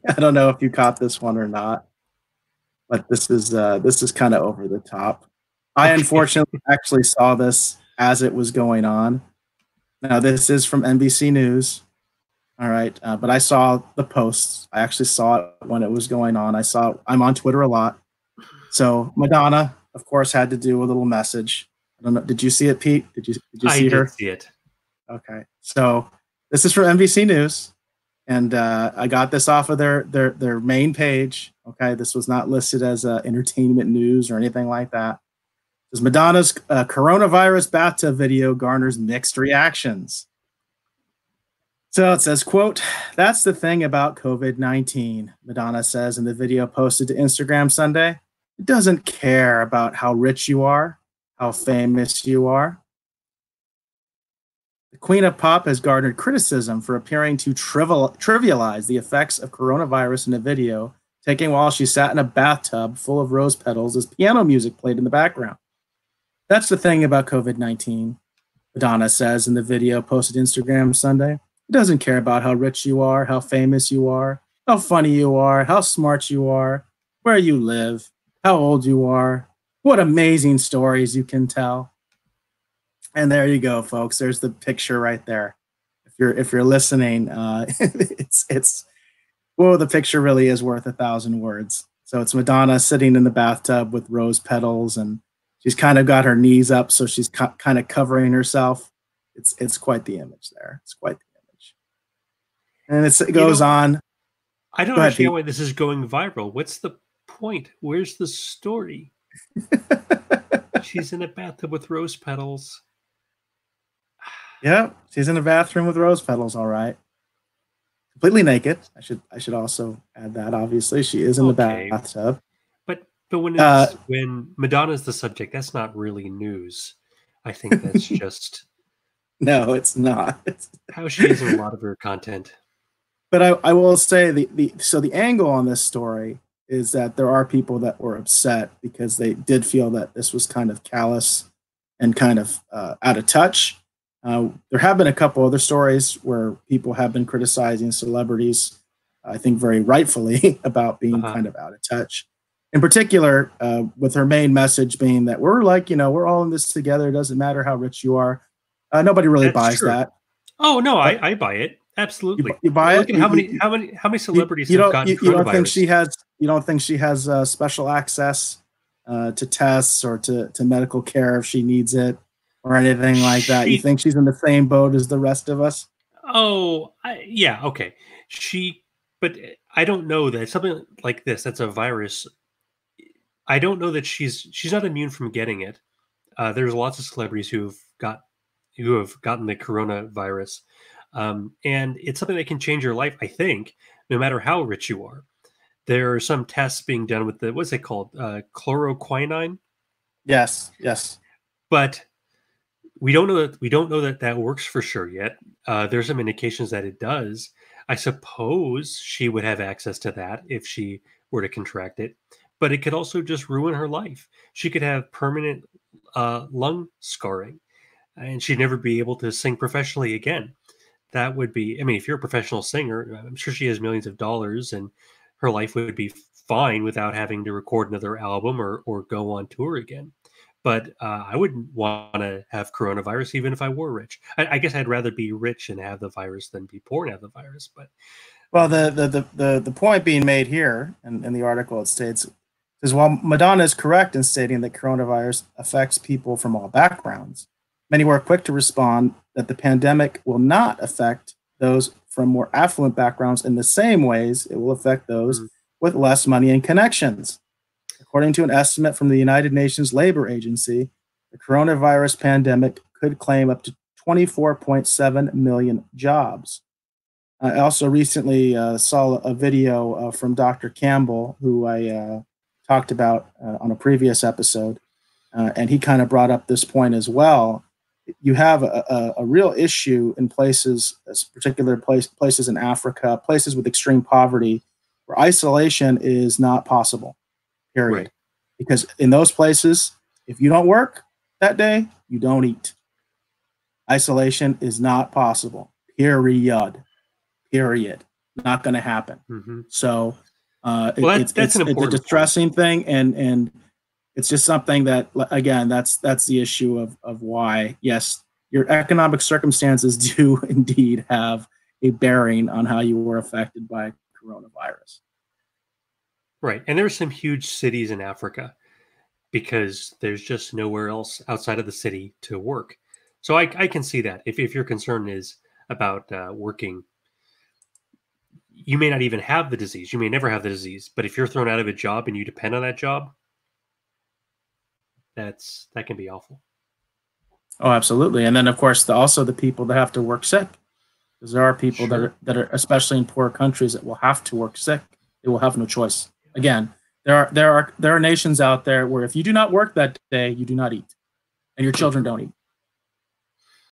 I don't know if you caught this one or not, but this is kind of over the top. I unfortunately actually saw this as it was going on. Now this is from NBC News. All right, but I saw the posts. I actually saw it when it was going on. I'm on Twitter a lot, so Madonna, of course, had to do a little message. I don't know. Did you see it, Pete? Did you see her? I did see it. Okay, so this is from NBC News, and I got this off of their main page. Okay, this was not listed as entertainment news or anything like that. It says Madonna's coronavirus bathtub video garners mixed reactions. So it says, quote, "That's the thing about COVID-19, Madonna says in the video posted to Instagram Sunday. It doesn't care about how rich you are, how famous you are. The Queen of Pop has garnered criticism for appearing to trivialize the effects of coronavirus in a video taken while she sat in a bathtub full of rose petals as piano music played in the background. That's the thing about COVID-19, Madonna says in the video posted Instagram Sunday. It doesn't care about how rich you are, how famous you are, how funny you are, how smart you are, where you live, how old you are, what amazing stories you can tell." And there you go, folks. There's the picture right there. If you're listening, it's well, the picture really is worth 1,000 words. So it's Madonna sitting in the bathtub with rose petals, and she's kind of got her knees up, so she's kind of covering herself. It's quite the image there. It's quite the image. And it goes on. I don't understand why this is going viral. What's the point? Where's the story? She's in a bathtub with rose petals. Yeah, she's in a bathroom with rose petals. All right, completely naked. I should also add that. Obviously, she is in the bathtub. But when Madonna's the subject, that's not really news. I think that's just no, it's not. How she is in a lot of her content. But I will say the angle on this story is that there are people that were upset because they did feel that this was kind of callous and kind of out of touch. There have been a couple other stories where people have been criticizing celebrities, I think very rightfully, about being kind of out of touch. In particular, with her main message being that we're all in this together. It doesn't matter how rich you are. Nobody really buys that. Oh no, I buy it. Absolutely. You buy it? Look at how many celebrities have gotten coronavirus. You don't think she has special access to tests or to medical care if she needs it or anything like that? You think she's in the same boat as the rest of us? Oh, yeah, okay. But I don't know that something like this, that's a virus. I don't know that she's not immune from getting it. There's lots of celebrities who have gotten the coronavirus. And it's something that can change your life, I think, no matter how rich you are. There are some tests being done with what's it called? Chloroquine? Yes. But we don't know that works for sure yet. There's some indications that it does. I suppose she would have access to that if she were to contract it. But it could also just ruin her life. She could have permanent lung scarring, and she'd never be able to sing professionally again. That would be, if you're a professional singer, I'm sure she has millions of dollars and her life would be fine without having to record another album or go on tour again. But I wouldn't want to have coronavirus even if I were rich. I guess I'd rather be rich and have the virus than be poor and have the virus. But well, the point being made here in the article, it states, is while Madonna is correct in stating that coronavirus affects people from all backgrounds, many were quick to respond that the pandemic will not affect those from more affluent backgrounds in the same ways it will affect those with less money and connections. According to an estimate from the United Nations Labor Agency, the coronavirus pandemic could claim up to 24.7 million jobs. I also recently saw a video from Dr. Campbell, who I talked about on a previous episode, and he kind of brought up this point as well. You have a real issue in places, particular places in Africa, places with extreme poverty, where isolation is not possible, period. Right. Because in those places, if you don't work that day, you don't eat. Isolation is not possible, period. not going to happen. Mm-hmm. So Well, that's an important it's a distressing thing, and it's just something that, again, that's the issue of why, yes, your economic circumstances do indeed have a bearing on how you were affected by coronavirus. Right. And there's some huge cities in Africa because there's just nowhere else outside of the city to work. So I can see that. If your concern is about working, you may not even have the disease. You may never have the disease. But if you're thrown out of a job and you depend on that job, that can be awful. Oh, absolutely. And then, of course, also the people that have to work sick, because there are people that are especially in poor countries that will have to work sick. They will have no choice. Again, there are nations out there where if you do not work that day, you do not eat, and your children don't eat.